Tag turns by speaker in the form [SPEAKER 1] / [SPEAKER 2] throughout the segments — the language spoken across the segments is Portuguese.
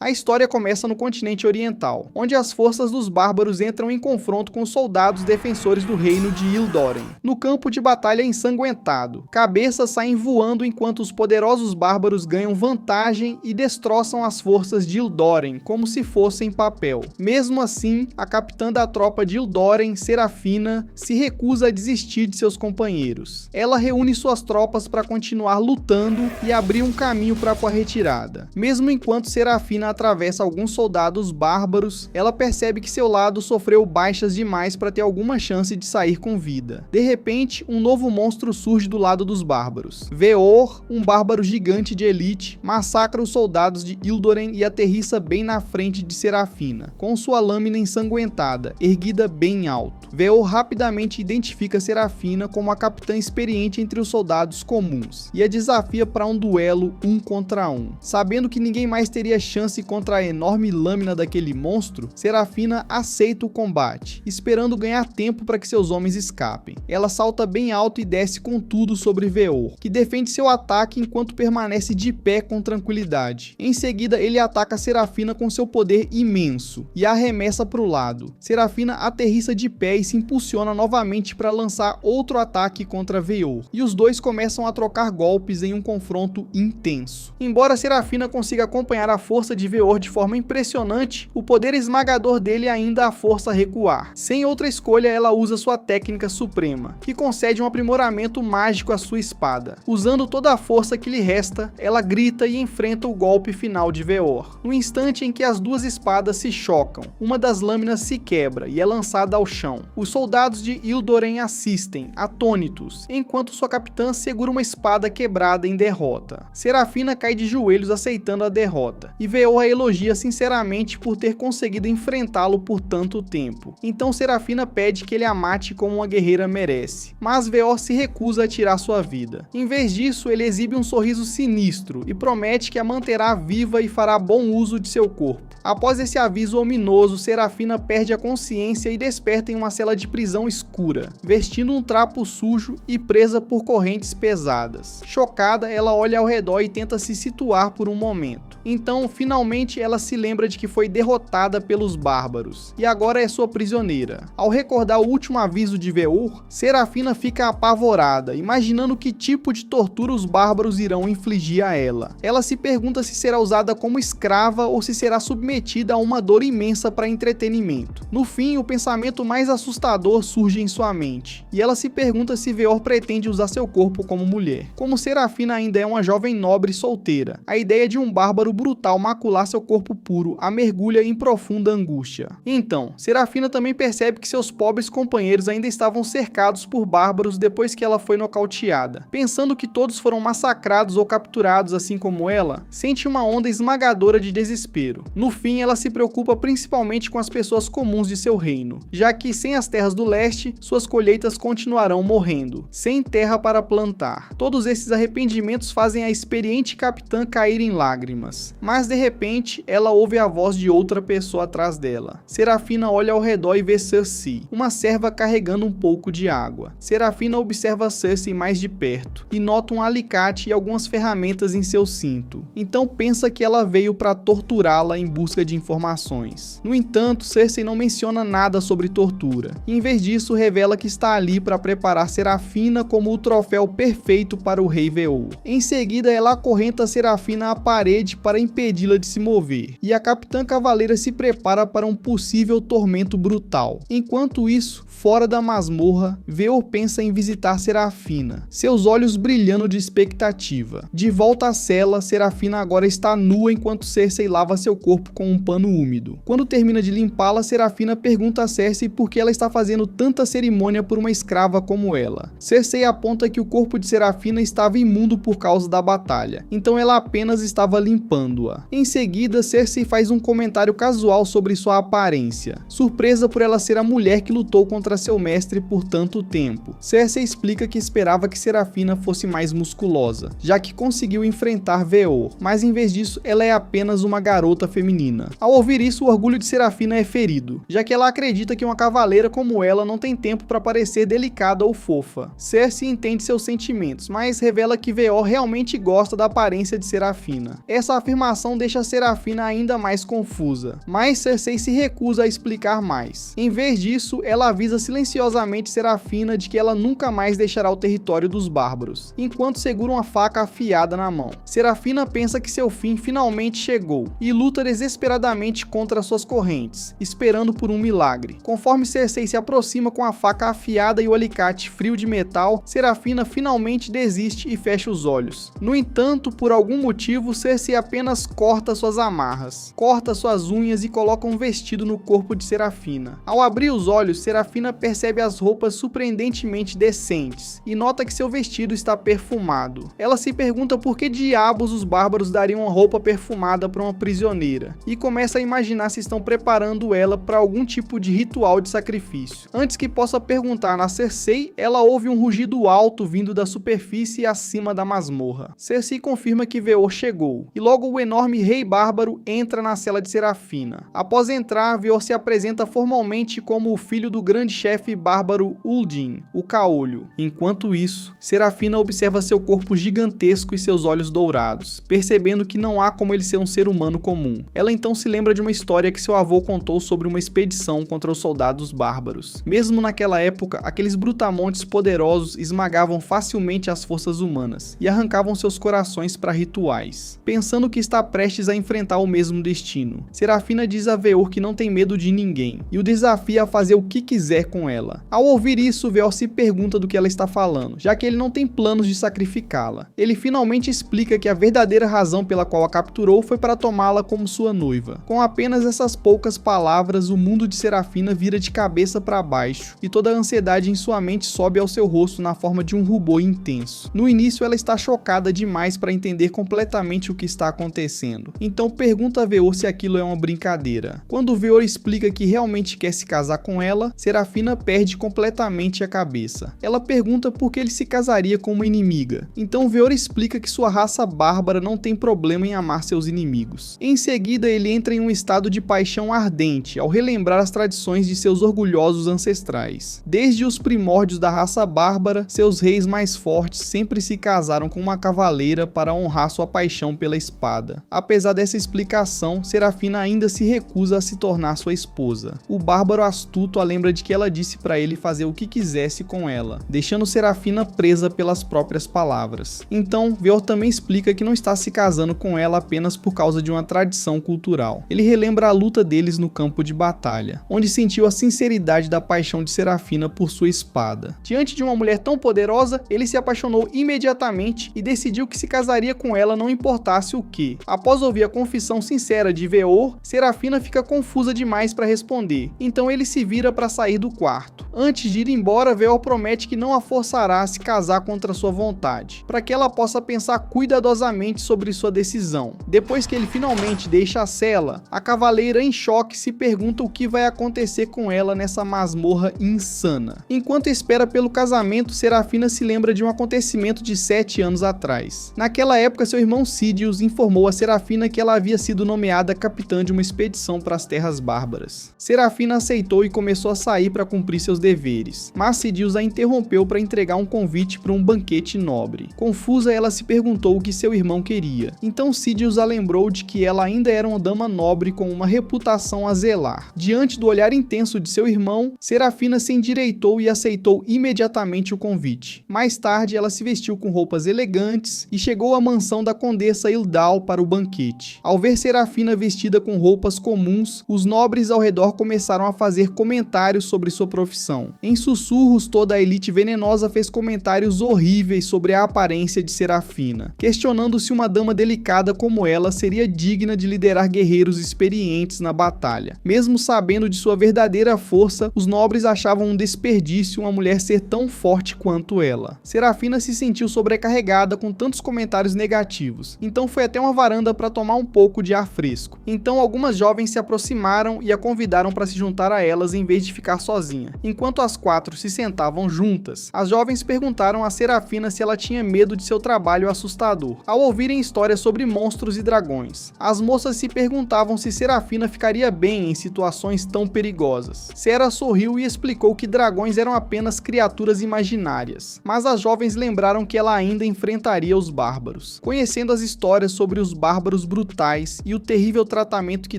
[SPEAKER 1] A história começa no continente oriental, onde as forças dos bárbaros entram em confronto com os soldados defensores do reino de Ildóren. No campo de batalha ensanguentado, cabeças saem voando enquanto os poderosos bárbaros ganham vantagem e destroçam as forças de Ildóren como se fossem papel. Mesmo assim, a capitã da tropa de Ildóren, Serafina, se recusa a desistir de seus companheiros. Ela reúne suas tropas para continuar lutando e abrir um caminho para a retirada. Mesmo enquanto Serafina atravessa alguns soldados bárbaros, ela percebe que seu lado sofreu baixas demais para ter alguma chance de sair com vida. De repente, um novo monstro surge do lado dos bárbaros. Veor, um bárbaro gigante de elite, massacra os soldados de Ildóren e aterrissa bem na frente de Serafina, com sua lâmina ensanguentada, erguida bem alto. Veor rapidamente identifica Serafina como a capitã experiente entre os soldados comuns, e a desafia para um duelo 1 contra 1. Sabendo que ninguém mais teria chance contra a enorme lâmina daquele monstro, Serafina aceita o combate, esperando ganhar tempo para que seus homens escapem. Ela salta bem alto e desce com tudo sobre Veor, que defende seu ataque enquanto permanece de pé com tranquilidade. Em seguida, ele ataca Serafina com seu poder imenso e a arremessa para o lado. Serafina aterrissa de pé e se impulsiona novamente para lançar outro ataque contra Veor, e os dois começam a trocar golpes em um confronto intenso. Embora Serafina consiga acompanhar a força de Veor de forma impressionante, o poder esmagador dele ainda a força a recuar. Sem outra escolha, ela usa sua técnica suprema, que concede um aprimoramento mágico à sua espada. Usando toda a força que lhe resta, ela grita e enfrenta o golpe final de Veor. No instante em que as duas espadas se chocam, uma das lâminas se quebra e é lançada ao chão. Os soldados de Ildóren assistem, atônitos, enquanto sua capitã segura uma espada quebrada em derrota. Serafina cai de joelhos aceitando a derrota, e Veor a elogia sinceramente por ter conseguido enfrentá-lo por tanto tempo. Então Serafina pede que ele a mate como uma guerreira merece, mas Veor se recusa a tirar sua vida. Em vez disso, ele exibe um sorriso sinistro e promete que a manterá viva e fará bom uso de seu corpo. Após esse aviso ominoso, Serafina perde a consciência e desperta em uma cela de prisão escura, vestindo um trapo sujo e presa por correntes pesadas. Chocada, ela olha ao redor e tenta se situar por um momento. Então, finalmente, ela se lembra de que foi derrotada pelos bárbaros, e agora é sua prisioneira. Ao recordar o último aviso de Veor, Serafina fica apavorada, imaginando que tipo de tortura os bárbaros irão infligir a ela. Ela se pergunta se será usada como escrava ou se será submetida a uma dor imensa para entretenimento. No fim, o pensamento mais assustador surge em sua mente, e ela se pergunta se Veor pretende usar seu corpo como mulher. Como Serafina ainda é uma jovem nobre solteira, a ideia de um bárbaro brutal macular seu corpo puro a mergulha em profunda angústia. Então, Serafina também percebe que seus pobres companheiros ainda estavam cercados por bárbaros depois que ela foi nocauteada. Pensando que todos foram massacrados ou capturados assim como ela, sente uma onda esmagadora de desespero. No fim, ela se preocupa principalmente com as pessoas comuns de seu reino, já que sem as terras do leste, suas colheitas continuarão morrendo, sem terra para plantar. Todos esses arrependimentos fazem a experiente capitã cair em lágrimas. Mas de repente, ela ouve a voz de outra pessoa atrás dela. Serafina olha ao redor e vê Cersei, uma serva carregando um pouco de água. Serafina observa Cersei mais de perto e nota um alicate e algumas ferramentas em seu cinto. Então pensa que ela veio para torturá-la em busca de informações. No entanto, Cersei não menciona nada sobre tortura, e em vez disso revela que está ali para preparar Serafina como o troféu perfeito para o rei Veor. Em seguida, ela acorrenta Serafina à parede para impedi-la de se mover, e a capitã cavaleira se prepara para um possível tormento brutal. Enquanto isso, fora da masmorra, Veor pensa em visitar Serafina, seus olhos brilhando de expectativa. De volta à cela, Serafina agora está nua enquanto Cersei lava seu corpo com um pano úmido. Quando termina de limpá-la, Serafina pergunta a Cersei por que ela está fazendo tanta cerimônia por uma escrava como ela. Cersei aponta que o corpo de Serafina estava imundo por causa da batalha, então ela apenas estava limpando-a. Em seguida, Cersei faz um comentário casual sobre sua aparência, surpresa por ela ser a mulher que lutou contra seu mestre por tanto tempo. Cersei explica que esperava que Serafina fosse mais musculosa, já que conseguiu enfrentar Veor, mas em vez disso, ela é apenas uma garota feminina. Ao ouvir isso, o orgulho de Serafina é ferido, já que ela acredita que uma cavaleira como ela não tem tempo para parecer delicada ou fofa. Cersei entende seus sentimentos, mas revela que Veor realmente gosta da aparência de Serafina. Essa afirmação deixa Serafina ainda mais confusa, mas Cersei se recusa a explicar mais. Em vez disso, ela avisa silenciosamente Serafina de que ela nunca mais deixará o território dos bárbaros, enquanto segura uma faca afiada na mão. Serafina pensa que seu fim finalmente chegou e luta desesperadamente contra suas correntes, esperando por um milagre. Conforme Cersei se aproxima com a faca afiada e o alicate frio de metal, Serafina finalmente desiste e fecha os olhos. No entanto, por algum motivo, Cersei apenas corta suas amarras, corta suas unhas e coloca um vestido no corpo de Serafina. Ao abrir os olhos, Serafina percebe as roupas surpreendentemente decentes e nota que seu vestido está perfumado. Ela se pergunta por que diabos os bárbaros dariam uma roupa perfumada para uma prisioneira e começa a imaginar se estão preparando ela para algum tipo de ritual de sacrifício. Antes que possa perguntar na Cersei, ela ouve um rugido alto vindo da superfície acima da masmorra. Cersei confirma que Veor chegou e logo o enorme rei bárbaro entra na cela de Serafina. Após entrar, Veor se apresenta formalmente como o filho do grande chefe bárbaro Uldin, o Caolho. Enquanto isso, Serafina observa seu corpo gigantesco e seus olhos dourados, percebendo que não há como ele ser um ser humano comum. Ela então se lembra de uma história que seu avô contou sobre uma expedição contra os soldados bárbaros. Mesmo naquela época, aqueles brutamontes poderosos esmagavam facilmente as forças humanas e arrancavam seus corações para rituais, pensando que está prestes a enfrentar o mesmo destino. Serafina diz a Veor que não tem medo de ninguém e o desafia a fazer o que quiser com ela. Ao ouvir isso, Veor se pergunta do que ela está falando, já que ele não tem planos de sacrificá-la. Ele finalmente explica que a verdadeira razão pela qual a capturou foi para tomá-la como sua noiva. Com apenas essas poucas palavras, o mundo de Serafina vira de cabeça para baixo e toda a ansiedade em sua mente sobe ao seu rosto na forma de um rubor intenso. No início, ela está chocada demais para entender completamente o que está acontecendo, então pergunta a Veor se aquilo é uma brincadeira. Quando Veor explica que realmente quer se casar com ela, Serafina perde completamente a cabeça. Ela pergunta por que ele se casaria com uma inimiga, então Veor explica que sua raça bárbara não tem problema em amar seus inimigos. Em seguida, ele entra em um estado de paixão ardente ao relembrar as tradições de seus orgulhosos ancestrais. Desde os primórdios da raça bárbara, seus reis mais fortes sempre se casaram com uma cavaleira para honrar sua paixão pela espada. Apesar dessa explicação, Serafina ainda se recusa a se tornar sua esposa. O bárbaro astuto a lembra de que ela disse para ele fazer o que quisesse com ela, deixando Serafina presa pelas próprias palavras. Então, Veor também explica que não está se casando com ela apenas por causa de uma tradição cultural. Ele relembra a luta deles no campo de batalha, onde sentiu a sinceridade da paixão de Serafina por sua espada. Diante de uma mulher tão poderosa, ele se apaixonou imediatamente e decidiu que se casaria com ela não importasse o que. Após ouvir a confissão sincera de Veor, Serafina fica confusa demais para responder, então ele se vira para sair do quarto. Antes de ir embora, Veor promete que não a forçará a se casar contra sua vontade, para que ela possa pensar cuidadosamente sobre sua decisão. Depois que ele finalmente deixa a cela, a cavaleira em choque se pergunta o que vai acontecer com ela nessa masmorra insana. Enquanto espera pelo casamento, Serafina se lembra de um acontecimento de 7 anos atrás. Naquela época, seu irmão Sidious informou a Serafina que ela havia sido nomeada capitã de uma expedição para as terras bárbaras. Serafina aceitou e começou a sair para cumprir seus deveres, mas Sidious a interrompeu para entregar um convite para um banquete nobre. Confusa, ela se perguntou o que seu irmão queria. Então Sidious a lembrou de que ela ainda era uma dama nobre com uma reputação a zelar. Diante do olhar intenso de seu irmão, Serafina se endireitou e aceitou imediatamente o convite. Mais tarde, ela se vestiu com roupas elegantes e chegou à mansão da condessa Ildal para o banquete. Ao ver Serafina vestida com roupas comuns, os nobres ao redor começaram a fazer comentários sobre sua profissão. Em sussurros, toda a elite venenosa fez comentários horríveis sobre a aparência de Serafina, questionando se uma dama delicada como ela seria digna de liderar guerreiros experientes na batalha. Mesmo sabendo de sua verdadeira força, os nobres achavam um desperdício uma mulher ser tão forte quanto ela. Serafina se sentiu sobrecarregada com tantos comentários negativos, então foi até uma varanda para tomar um pouco de ar fresco. Então algumas jovens se aproximaram e a convidaram para se juntar a elas em vez de ficar sozinha. Enquanto as 4 se sentavam juntas, as jovens perguntaram a Serafina se ela tinha medo de seu trabalho assustador, ao ouvirem histórias sobre monstros e dragões. As moças se perguntavam se Serafina ficaria bem em situações tão perigosas. Sera sorriu e explicou que dragões eram apenas criaturas imaginárias, mas as jovens lembraram que ela ainda enfrentaria os bárbaros. Conhecendo as histórias sobre sobre os bárbaros brutais e o terrível tratamento que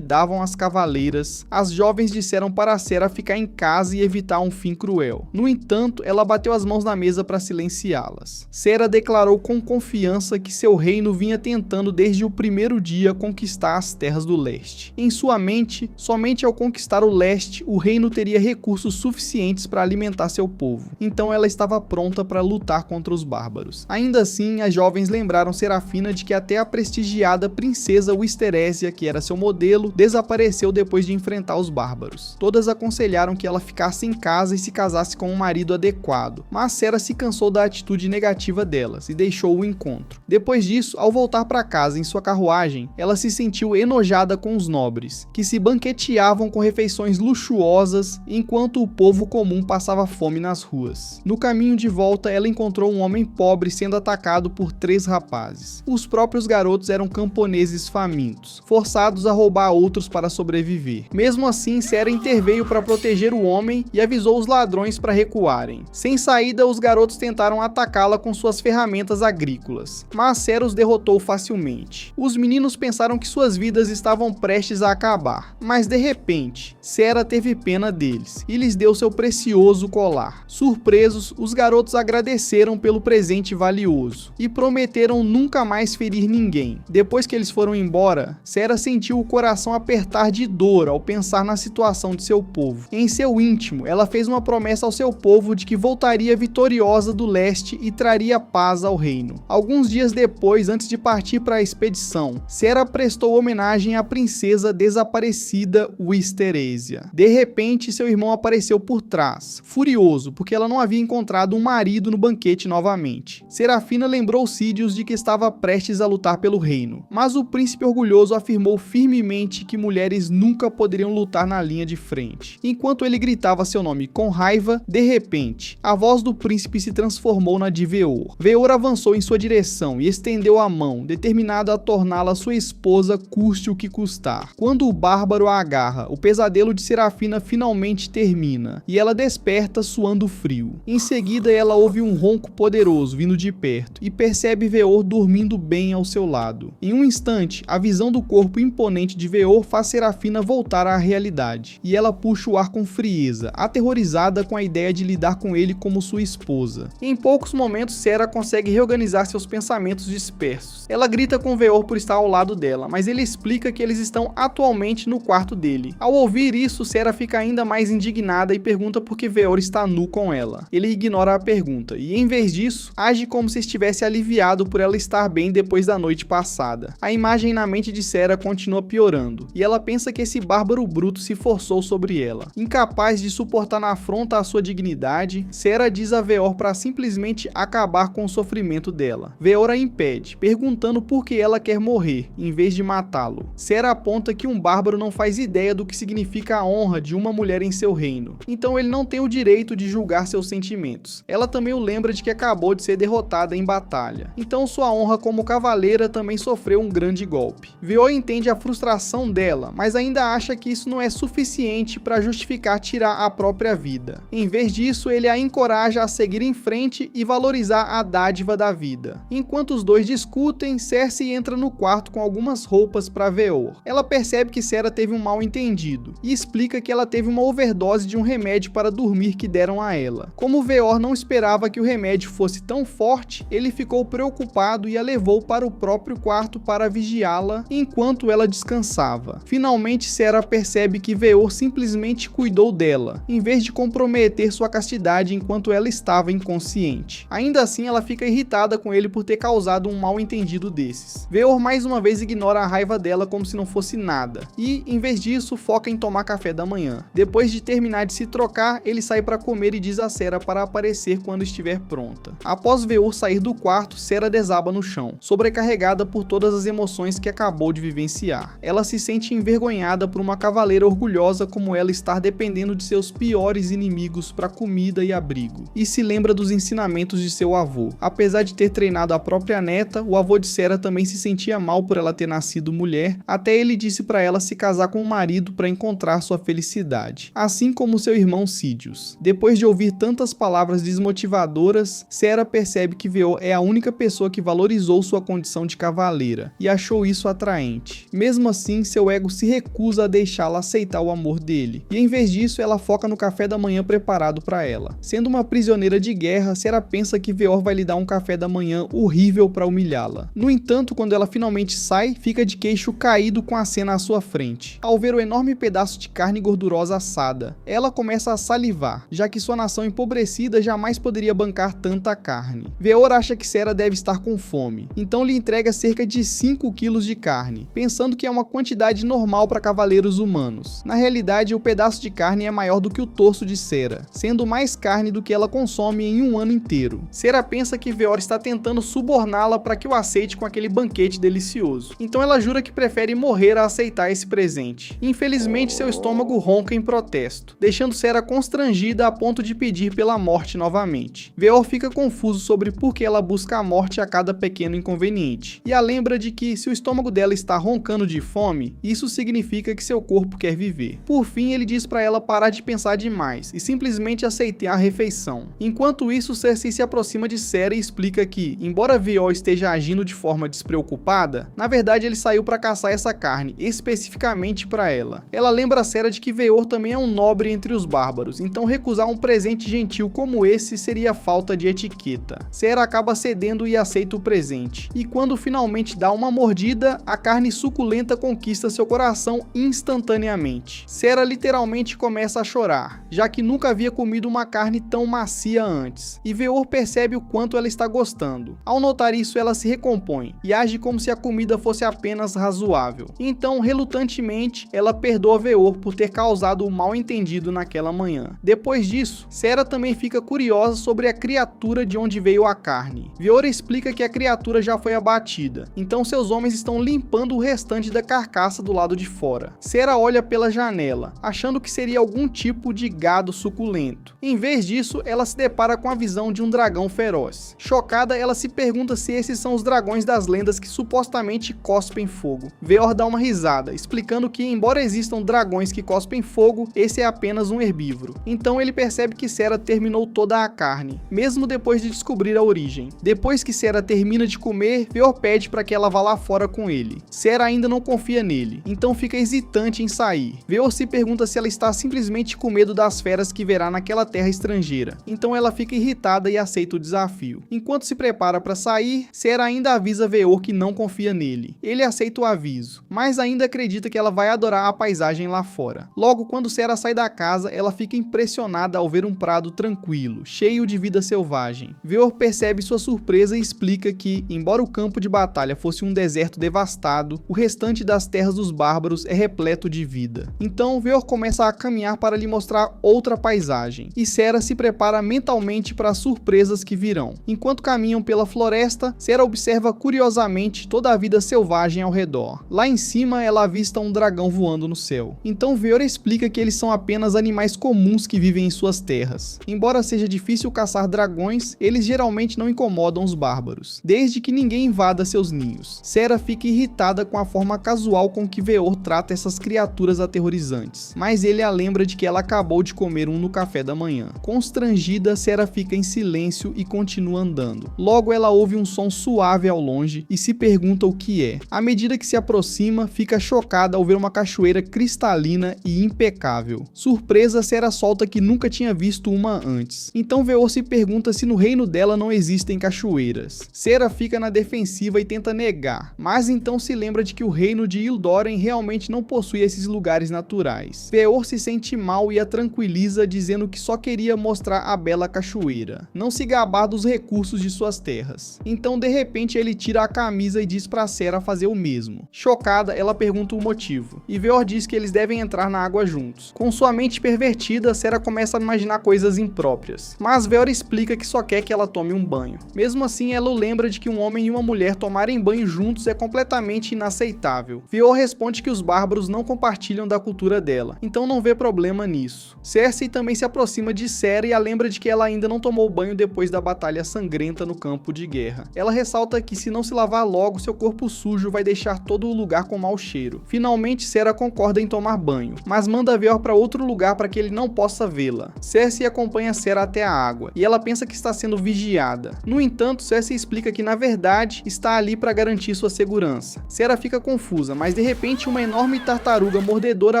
[SPEAKER 1] davam às cavaleiras, as jovens disseram para Cera ficar em casa e evitar um fim cruel. No entanto, ela bateu as mãos na mesa para silenciá-las. Cera declarou com confiança que seu reino vinha tentando desde o primeiro dia conquistar as terras do leste. Em sua mente, somente ao conquistar o leste, o reino teria recursos suficientes para alimentar seu povo. Então ela estava pronta para lutar contra os bárbaros. Ainda assim, as jovens lembraram Serafina de que até a prestigiada princesa Wisterésia, que era seu modelo, desapareceu depois de enfrentar os bárbaros. Todas aconselharam que ela ficasse em casa e se casasse com um marido adequado, mas Cera se cansou da atitude negativa delas e deixou o encontro. Depois disso, ao voltar para casa em sua carruagem, ela se sentiu enojada com os nobres, que se banqueteavam com refeições luxuosas enquanto o povo comum passava fome nas ruas. No caminho de volta, ela encontrou um homem pobre sendo atacado por 3 rapazes. Os próprios garotos eram camponeses famintos, forçados a roubar outros para sobreviver. Mesmo assim, Cera interveio para proteger o homem e avisou os ladrões para recuarem. Sem saída, os garotos tentaram atacá-la com suas ferramentas agrícolas, mas Cera os derrotou facilmente. Os meninos pensaram que suas vidas estavam prestes a acabar, mas de repente, Cera teve pena deles e lhes deu seu precioso colar. Surpresos, os garotos agradeceram pelo presente valioso e prometeram nunca mais ferir ninguém. Depois que eles foram embora, Cera sentiu o coração apertar de dor ao pensar na situação de seu povo. Em seu íntimo, ela fez uma promessa ao seu povo de que voltaria vitoriosa do leste e traria paz ao reino. Alguns dias depois, antes de partir para a expedição, Cera prestou homenagem à princesa desaparecida Wisterésia. De repente, seu irmão apareceu por trás, furioso porque ela não havia encontrado um marido no banquete novamente. Serafina lembrou Sídios de que estava prestes a lutar pelo reino, mas o príncipe orgulhoso afirmou firmemente que mulheres nunca poderiam lutar na linha de frente. Enquanto ele gritava seu nome com raiva, de repente, a voz do príncipe se transformou na de Veor. Veor avançou em sua direção e estendeu a mão, determinado a torná-la sua esposa, custe o que custar. Quando o bárbaro a agarra, o pesadelo de Serafina finalmente termina, e ela desperta suando frio. Em seguida, ela ouve um ronco poderoso vindo de perto, e percebe Veor dormindo bem ao seu lado. Em um instante, a visão do corpo imponente de Veor faz Serafina voltar à realidade, e ela puxa o ar com frieza, aterrorizada com a ideia de lidar com ele como sua esposa. Em poucos momentos, Cera consegue reorganizar seus pensamentos dispersos. Ela grita com Veor por estar ao lado dela, mas ele explica que eles estão atualmente no quarto dele. Ao ouvir isso, Cera fica ainda mais indignada e pergunta por que Veor está nu com ela. Ele ignora a pergunta e, em vez disso, age como se estivesse aliviado por ela estar bem depois da noite passada. A imagem na mente de Cera continua piorando, e ela pensa que esse bárbaro bruto se forçou sobre ela. Incapaz de suportar na afronta à sua dignidade, Cera diz a Veor para simplesmente acabar com o sofrimento dela. Veor a impede, perguntando por que ela quer morrer, em vez de matá-lo. Cera aponta que um bárbaro não faz ideia do que significa a honra de uma mulher em seu reino, então ele não tem o direito de julgar seus sentimentos. Ela também o lembra de que acabou de ser derrotada em batalha, então sua honra como cavaleira também sofreu um grande golpe. Veor entende a frustração dela, mas ainda acha que isso não é suficiente para justificar tirar a própria vida. Em vez disso, ele a encoraja a seguir em frente e valorizar a dádiva da vida. Enquanto os dois discutem, Cersei entra no quarto com algumas roupas para Veor. Ela percebe que Cera teve um mal-entendido e explica que ela teve uma overdose de um remédio para dormir que deram a ela. Como Veor não esperava que o remédio fosse tão forte, ele ficou preocupado e a levou para o próprio quarto para vigiá-la enquanto ela descansava. Finalmente, Cera percebe que Veor simplesmente cuidou dela, em vez de comprometer sua castidade enquanto ela estava inconsciente. Ainda assim, ela fica irritada com ele por ter causado um mal-entendido desses. Veor mais uma vez ignora a raiva dela como se não fosse nada, e, em vez disso, foca em tomar café da manhã. Depois de terminar de se trocar, ele sai para comer e diz a Cera para aparecer quando estiver pronta. Após Veor sair do quarto, Cera desaba no chão, sobrecarregada por todas as emoções que acabou de vivenciar. Ela se sente envergonhada por uma cavaleira orgulhosa como ela estar dependendo de seus piores inimigos para comida e abrigo, e se lembra dos ensinamentos de seu avô. Apesar de ter treinado a própria neta, o avô de Cera também se sentia mal por ela ter nascido mulher, até ele disse para ela se casar com um marido para encontrar sua felicidade, assim como seu irmão Sídios. Depois de ouvir tantas palavras desmotivadoras, Cera percebe que Veor é a única pessoa que valorizou sua condição de cavaleira cavaleira e achou isso atraente. Mesmo assim, seu ego se recusa a deixá-la aceitar o amor dele, e em vez disso ela foca no café da manhã preparado para ela. Sendo uma prisioneira de guerra, Sera pensa que Veor vai lhe dar um café da manhã horrível para humilhá-la. No entanto, quando ela finalmente sai, fica de queixo caído com a cena à sua frente. Ao ver o enorme pedaço de carne gordurosa assada, ela começa a salivar, já que sua nação empobrecida jamais poderia bancar tanta carne. Veor acha que Sera deve estar com fome, então lhe entrega cerca de 5 quilos de carne, pensando que é uma quantidade normal para cavaleiros humanos. Na realidade, o pedaço de carne é maior do que o torso de Sera, sendo mais carne do que ela consome em um ano inteiro. Sera pensa que Veor está tentando suborná-la para que o aceite com aquele banquete delicioso, então ela jura que prefere morrer a aceitar esse presente. Infelizmente, seu estômago ronca em protesto, deixando Sera constrangida a ponto de pedir pela morte novamente. Veor fica confuso sobre por que ela busca a morte a cada pequeno inconveniente, e a lembra de que se o estômago dela está roncando de fome, isso significa que seu corpo quer viver. Por fim, ele diz para ela parar de pensar demais e simplesmente aceitar a refeição. Enquanto isso, Cersei se aproxima de Sera e explica que, embora Veor esteja agindo de forma despreocupada, na verdade ele saiu para caçar essa carne especificamente para ela. Ela lembra a Sera de que Veor também é um nobre entre os bárbaros, então recusar um presente gentil como esse seria falta de etiqueta. Sera acaba cedendo e aceita o presente, e quando finalmente dá uma mordida, a carne suculenta conquista seu coração instantaneamente. Sera literalmente começa a chorar, já que nunca havia comido uma carne tão macia antes, e Veor percebe o quanto ela está gostando. Ao notar isso, ela se recompõe e age como se a comida fosse apenas razoável. Então, relutantemente, ela perdoa Veor por ter causado o mal-entendido naquela manhã. Depois disso, Sera também fica curiosa sobre a criatura de onde veio a carne. Veor explica que a criatura já foi abatida, então seus homens estão limpando o restante da carcaça do lado de fora. Sera olha pela janela, achando que seria algum tipo de gado suculento. Em vez disso, ela se depara com a visão de um dragão feroz. Chocada, ela se pergunta se esses são os dragões das lendas que supostamente cospem fogo. Veor dá uma risada, explicando que, embora existam dragões que cospem fogo, esse é apenas um herbívoro. Então ele percebe que Sera terminou toda a carne, mesmo depois de descobrir a origem. Depois que Sera termina de comer, Veor pede para que ela vá lá fora com ele. Sera ainda não confia nele, então fica hesitante em sair. Veor se pergunta se ela está simplesmente com medo das feras que verá naquela terra estrangeira, então ela fica irritada e aceita o desafio. Enquanto se prepara para sair, Sera ainda avisa Veor que não confia nele. Ele aceita o aviso, mas ainda acredita que ela vai adorar a paisagem lá fora. Logo, quando Sera sai da casa, ela fica impressionada ao ver um prado tranquilo, cheio de vida selvagem. Veor percebe sua surpresa e explica que, embora o campo de batalha fosse um deserto devastado, o restante das terras dos bárbaros é repleto de vida. Então, Veor começa a caminhar para lhe mostrar outra paisagem, e Sera se prepara mentalmente para as surpresas que virão. Enquanto caminham pela floresta, Sera observa curiosamente toda a vida selvagem ao redor. Lá em cima, ela avista um dragão voando no céu. Então, Veor explica que eles são apenas animais comuns que vivem em suas terras. Embora seja difícil caçar dragões, eles geralmente não incomodam os bárbaros, desde que ninguém invada seus ninhos. Sera fica irritada com a forma casual com que Veor trata essas criaturas aterrorizantes, mas ele a lembra de que ela acabou de comer um no café da manhã. Constrangida, Sera fica em silêncio e continua andando. Logo, ela ouve um som suave ao longe e se pergunta o que é. À medida que se aproxima, fica chocada ao ver uma cachoeira cristalina e impecável. Surpresa, Sera solta que nunca tinha visto uma antes. Então Veor se pergunta se no reino dela não existem cachoeiras. Sera fica na defensiva e tenta negar, mas então se lembra de que o reino de Ildóren realmente não possui esses lugares naturais. Veor se sente mal e a tranquiliza, dizendo que só queria mostrar a bela cachoeira, não se gabar dos recursos de suas terras. Então de repente ele tira a camisa e diz para Sera fazer o mesmo. Chocada, ela pergunta o motivo, e Veor diz que eles devem entrar na água juntos. Com sua mente pervertida, Sera começa a imaginar coisas impróprias, mas Veor explica que só quer que ela tome um banho. Mesmo assim, ela o lembra de que um homem e uma mulher tomarem banho juntos é completamente inaceitável. Veor responde que os bárbaros não compartilham da cultura dela, então não vê problema nisso. Cersei também se aproxima de Sera e a lembra de que ela ainda não tomou banho depois da batalha sangrenta no campo de guerra. Ela ressalta que se não se lavar logo, seu corpo sujo vai deixar todo o lugar com mau cheiro. Finalmente, Sera concorda em tomar banho, mas manda Veor para outro lugar para que ele não possa vê-la. Cersei acompanha Sera até a água, e ela pensa que está sendo vigiada. No entanto, Cersei explica que na verdade está ali ali para garantir sua segurança. Sera fica confusa, mas de repente uma enorme tartaruga mordedora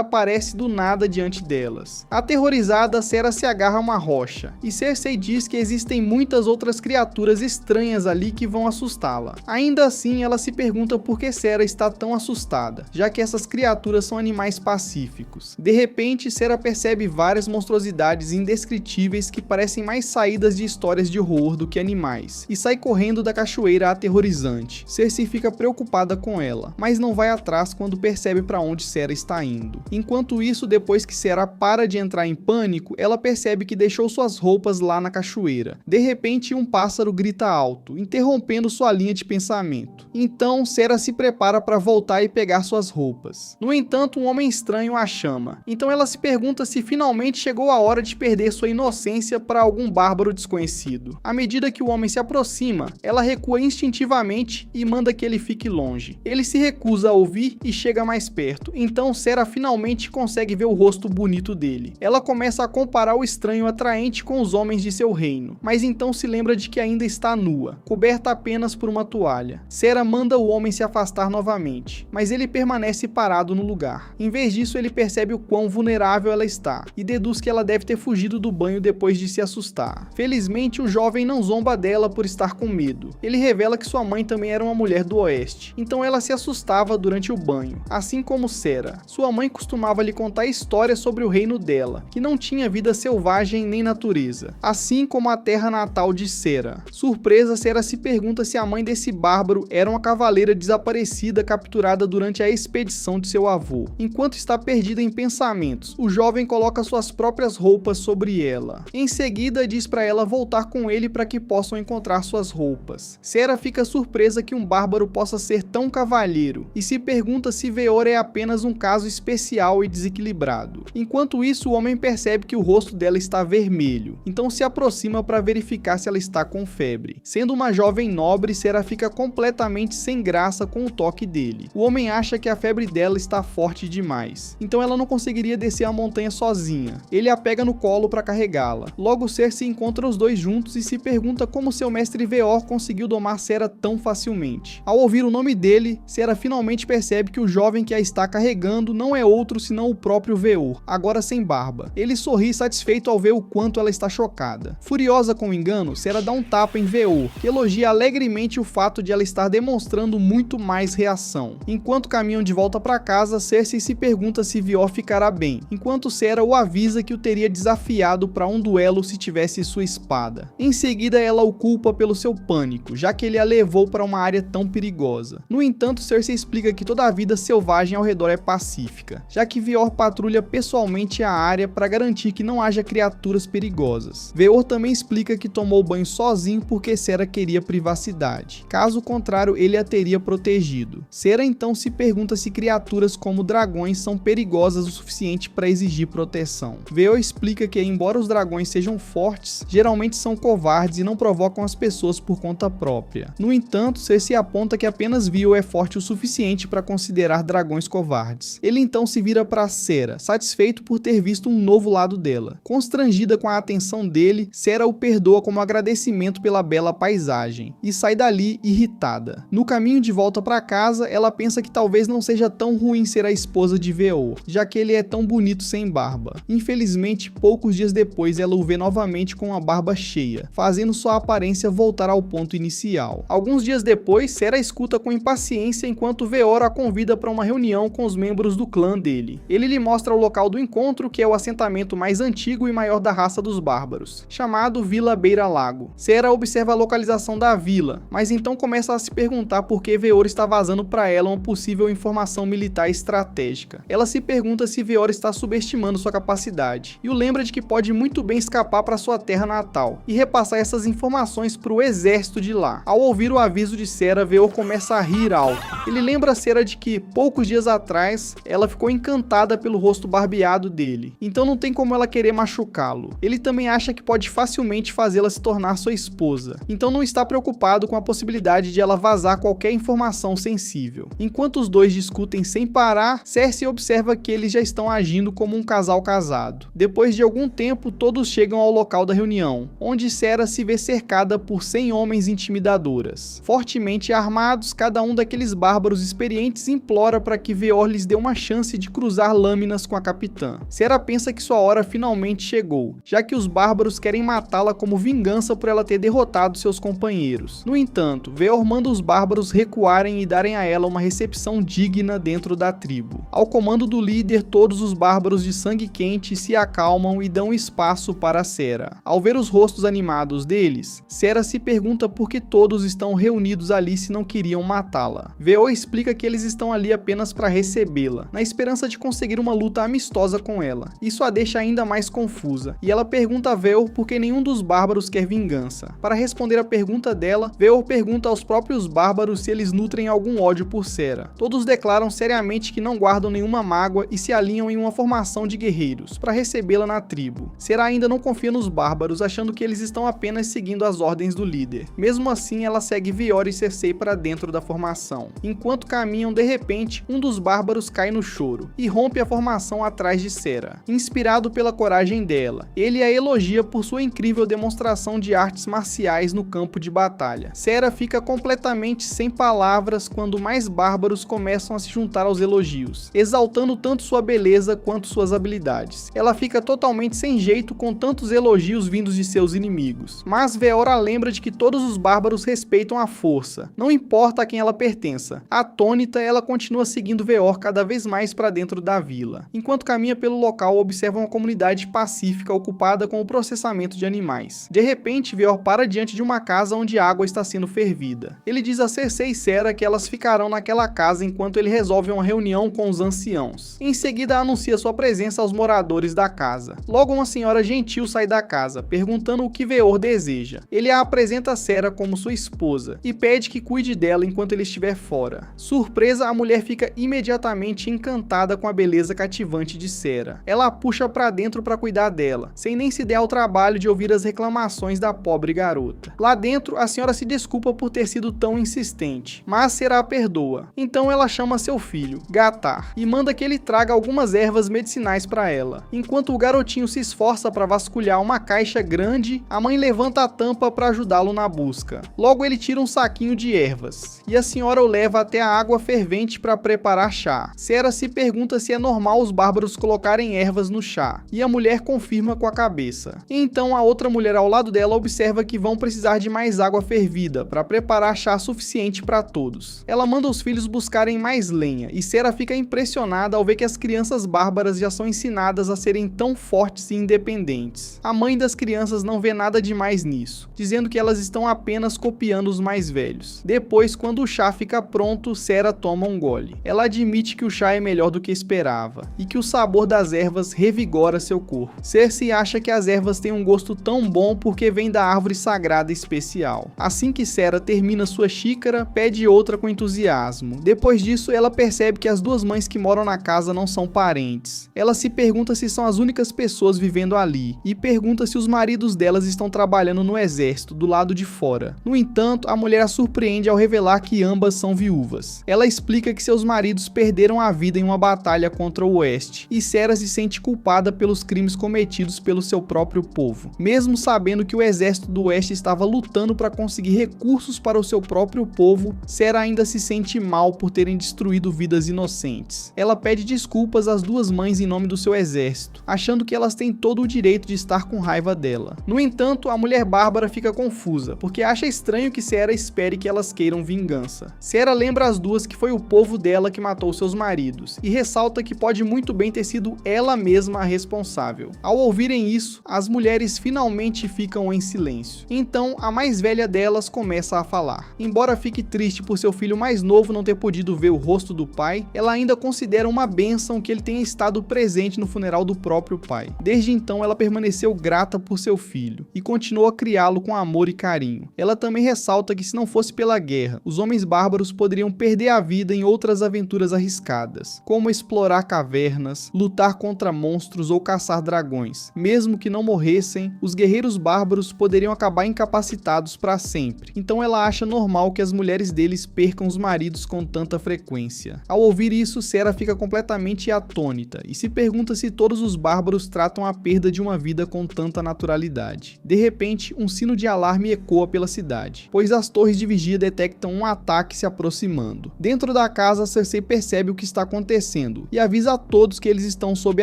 [SPEAKER 1] aparece do nada diante delas. Aterrorizada, Sera se agarra a uma rocha, e Cersei diz que existem muitas outras criaturas estranhas ali que vão assustá-la. Ainda assim, ela se pergunta por que Sera está tão assustada, já que essas criaturas são animais pacíficos. De repente, Sera percebe várias monstruosidades indescritíveis que parecem mais saídas de histórias de horror do que animais, e sai correndo da cachoeira aterrorizante. Cersei fica preocupada com ela, mas não vai atrás quando percebe para onde Sera está indo. Enquanto isso, depois que Sera para de entrar em pânico, ela percebe que deixou suas roupas lá na cachoeira. De repente, um pássaro grita alto, interrompendo sua linha de pensamento. Então, Sera se prepara para voltar e pegar suas roupas. No entanto, um homem estranho a chama. Então ela se pergunta se finalmente chegou a hora de perder sua inocência para algum bárbaro desconhecido. À medida que o homem se aproxima, ela recua instintivamente e manda que ele fique longe. Ele se recusa a ouvir e chega mais perto. Então Sera finalmente consegue ver o rosto bonito dele. Ela começa a comparar o estranho atraente com os homens de seu reino, mas então se lembra de que ainda está nua, coberta apenas por uma toalha. Sera manda o homem se afastar novamente, mas ele permanece parado no lugar. Em vez disso, ele percebe o quão vulnerável ela está e deduz que ela deve ter fugido do banho depois de se assustar. Felizmente, o jovem não zomba dela por estar com medo. Ele revela que sua mãe também era uma mulher do oeste, então ela se assustava durante o banho, assim como Sera. Sua mãe costumava lhe contar histórias sobre o reino dela, que não tinha vida selvagem nem natureza, assim como a terra natal de Sera. Surpresa, Sera se pergunta se a mãe desse bárbaro era uma cavaleira desaparecida capturada durante a expedição de seu avô. Enquanto está perdida em pensamentos, o jovem coloca suas próprias roupas sobre ela. Em seguida, diz para ela voltar com ele para que possam encontrar suas roupas. Sera fica surpresa que um bárbaro possa ser tão cavalheiro e se pergunta se Veor é apenas um caso especial e desequilibrado. Enquanto isso, o homem percebe que o rosto dela está vermelho, então se aproxima para verificar se ela está com febre. Sendo uma jovem nobre, Sera fica completamente sem graça com o toque dele. O homem acha que a febre dela está forte demais, então ela não conseguiria descer a montanha sozinha. Ele a pega no colo para carregá-la. Logo, Cersei encontra os dois juntos e se pergunta como seu mestre Veor conseguiu domar Sera tão facilmente. Ao ouvir o nome dele, Sera finalmente percebe que o jovem que a está carregando não é outro senão o próprio Veor, agora sem barba. Ele sorri satisfeito ao ver o quanto ela está chocada. Furiosa com o engano, Sera dá um tapa em Veor, que elogia alegremente o fato de ela estar demonstrando muito mais reação. Enquanto caminham de volta para casa, Cersei se pergunta se Veor ficará bem, enquanto Sera o avisa que o teria desafiado para um duelo se tivesse sua espada. Em seguida, ela o culpa pelo seu pânico, já que ele a levou para uma área tão perigosa. No entanto, Cersei explica que toda a vida selvagem ao redor é pacífica, já que Veor patrulha pessoalmente a área para garantir que não haja criaturas perigosas. Veor também explica que tomou banho sozinho porque Sera queria privacidade. Caso contrário, ele a teria protegido. Sera então se pergunta se criaturas como dragões são perigosas o suficiente para exigir proteção. Veor explica que, embora os dragões sejam fortes, geralmente são covardes e não provocam as pessoas por conta própria. No entanto, Cersei aponta que apenas Veor é forte o suficiente para considerar dragões covardes. Ele então se vira para Sera, satisfeito por ter visto um novo lado dela. Constrangida com a atenção dele, Sera o perdoa como agradecimento pela bela paisagem e sai dali irritada. No caminho de volta para casa, ela pensa que talvez não seja tão ruim ser a esposa de Veor, já que ele é tão bonito sem barba. Infelizmente, poucos dias depois ela o vê novamente com a barba cheia, fazendo sua aparência voltar ao ponto inicial. Alguns dias depois, Sera escuta com impaciência enquanto Veor a convida para uma reunião com os membros do clã dele. Ele lhe mostra o local do encontro, que é o assentamento mais antigo e maior da raça dos bárbaros, chamado Vila Beira Lago. Sera observa a localização da vila, mas então começa a se perguntar por que Veor está vazando para ela uma possível informação militar estratégica. Ela se pergunta se Veor está subestimando sua capacidade, e o lembra de que pode muito bem escapar para sua terra natal e repassar essas informações para o exército de lá. Ao ouvir o aviso de Sera, Veor começa a rir alto. Ele lembra Sera de que, poucos dias atrás, ela ficou encantada pelo rosto barbeado dele, então não tem como ela querer machucá-lo. Ele também acha que pode facilmente fazê-la se tornar sua esposa, então não está preocupado com a possibilidade de ela vazar qualquer informação sensível. Enquanto os dois discutem sem parar, Cersei observa que eles já estão agindo como um casal casado. Depois de algum tempo, todos chegam ao local da reunião, onde Sera se vê cercada por 100 homens intimidadoras, fortemente Fortemente armados, cada um daqueles bárbaros experientes implora para que Veor lhes dê uma chance de cruzar lâminas com a capitã. Sera pensa que sua hora finalmente chegou, já que os bárbaros querem matá-la como vingança por ela ter derrotado seus companheiros. No entanto, Veor manda os bárbaros recuarem e darem a ela uma recepção digna dentro da tribo. Ao comando do líder, todos os bárbaros de sangue quente se acalmam e dão espaço para Sera. Ao ver os rostos animados deles, Sera se pergunta por que todos estão reunidos ali se não queriam matá-la. Veor explica que eles estão ali apenas para recebê-la, na esperança de conseguir uma luta amistosa com ela. Isso a deixa ainda mais confusa, e ela pergunta a Veor por que nenhum dos bárbaros quer vingança. Para responder a pergunta dela, Veor pergunta aos próprios bárbaros se eles nutrem algum ódio por Sera. Todos declaram seriamente que não guardam nenhuma mágoa e se alinham em uma formação de guerreiros, para recebê-la na tribo. Sera ainda não confia nos bárbaros, achando que eles estão apenas seguindo as ordens do líder. Mesmo assim, ela segue Veor e Cersei para dentro da formação. Enquanto caminham, de repente, um dos bárbaros cai no choro e rompe a formação atrás de Sera. Inspirado pela coragem dela, ele a elogia por sua incrível demonstração de artes marciais no campo de batalha. Sera fica completamente sem palavras quando mais bárbaros começam a se juntar aos elogios, exaltando tanto sua beleza quanto suas habilidades. Ela fica totalmente sem jeito com tantos elogios vindos de seus inimigos, mas Veor a lembra de que todos os bárbaros respeitam a força, não importa a quem ela pertença. Atônita, ela continua seguindo Veor cada vez mais para dentro da vila. Enquanto caminha pelo local, observa uma comunidade pacífica ocupada com o processamento de animais. De repente, Veor para diante de uma casa onde água está sendo fervida. Ele diz a Cersei e Sera que elas ficarão naquela casa enquanto ele resolve uma reunião com os anciãos. Em seguida, anuncia sua presença aos moradores da casa. Logo, uma senhora gentil sai da casa, perguntando o que Veor deseja. Ele a apresenta a Sera como sua esposa e pede que cuide dela enquanto ele estiver fora. Surpresa, a mulher fica imediatamente encantada com a beleza cativante de Sera. Ela a puxa para dentro para cuidar dela, sem nem se der ao trabalho de ouvir as reclamações da pobre garota. Lá dentro, a senhora se desculpa por ter sido tão insistente, mas Sera a perdoa. Então ela chama seu filho, Gatar, e manda que ele traga algumas ervas medicinais para ela. Enquanto o garotinho se esforça para vasculhar uma caixa grande, a mãe levanta a tampa para ajudá-lo na busca. Logo ele tira um saquinho de ervas, e a senhora o leva até a água fervente para preparar chá. Sera se pergunta se é normal os bárbaros colocarem ervas no chá, e a mulher confirma com a cabeça. Então a outra mulher ao lado dela observa que vão precisar de mais água fervida para preparar chá suficiente para todos. Ela manda os filhos buscarem mais lenha, e Sera fica impressionada ao ver que as crianças bárbaras já são ensinadas a serem tão fortes e independentes. A mãe das crianças não vê nada demais nisso, dizendo que elas estão apenas copiando os mais velhos. Depois, quando o chá fica pronto, Sera toma um gole. Ela admite que o chá é melhor do que esperava, e que o sabor das ervas revigora seu corpo. Cersei acha que as ervas têm um gosto tão bom porque vem da árvore sagrada especial. Assim que Sera termina sua xícara, pede outra com entusiasmo. Depois disso, ela percebe que as duas mães que moram na casa não são parentes. Ela se pergunta se são as únicas pessoas vivendo ali, e pergunta se os maridos delas estão trabalhando no exército, do lado de fora. No entanto, a mulher a surpreende ao revelar que ambas são viúvas. Ela explica que seus maridos perderam a vida em uma batalha contra o Oeste, e Sera se sente culpada pelos crimes cometidos pelo seu próprio povo. Mesmo sabendo que o exército do Oeste estava lutando para conseguir recursos para o seu próprio povo, Sera ainda se sente mal por terem destruído vidas inocentes. Ela pede desculpas às duas mães em nome do seu exército, achando que elas têm todo o direito de estar com raiva dela. No entanto, a mulher bárbara fica confusa, porque acha estranho que Sera espere que elas queiram vingança. Sera lembra as duas que foi o povo dela que matou seus maridos, e ressalta que pode muito bem ter sido ela mesma a responsável. Ao ouvirem isso, as mulheres finalmente ficam em silêncio. Então, a mais velha delas começa a falar. Embora fique triste por seu filho mais novo não ter podido ver o rosto do pai, ela ainda considera uma bênção que ele tenha estado presente no funeral do próprio pai. Desde então, ela permaneceu grata por seu filho, e continuou a criá-lo com amor e carinho. Ela também ressalta que se não fosse pela guerra, os homens bárbaros poderiam perder a vida em outras aventuras arriscadas, como explorar cavernas, lutar contra monstros ou caçar dragões. Mesmo que não morressem, os guerreiros bárbaros poderiam acabar incapacitados para sempre. Então ela acha normal que as mulheres deles percam os maridos com tanta frequência. Ao ouvir isso, Sera fica completamente atônita e se pergunta se todos os bárbaros tratam a perda de uma vida com tanta naturalidade. De repente, um sino de alarme ecoa pela cidade, pois as torres de vigia detectam um ataque se aproximando. Dentro da casa, Cersei percebe o que está acontecendo e avisa a todos que eles estão sob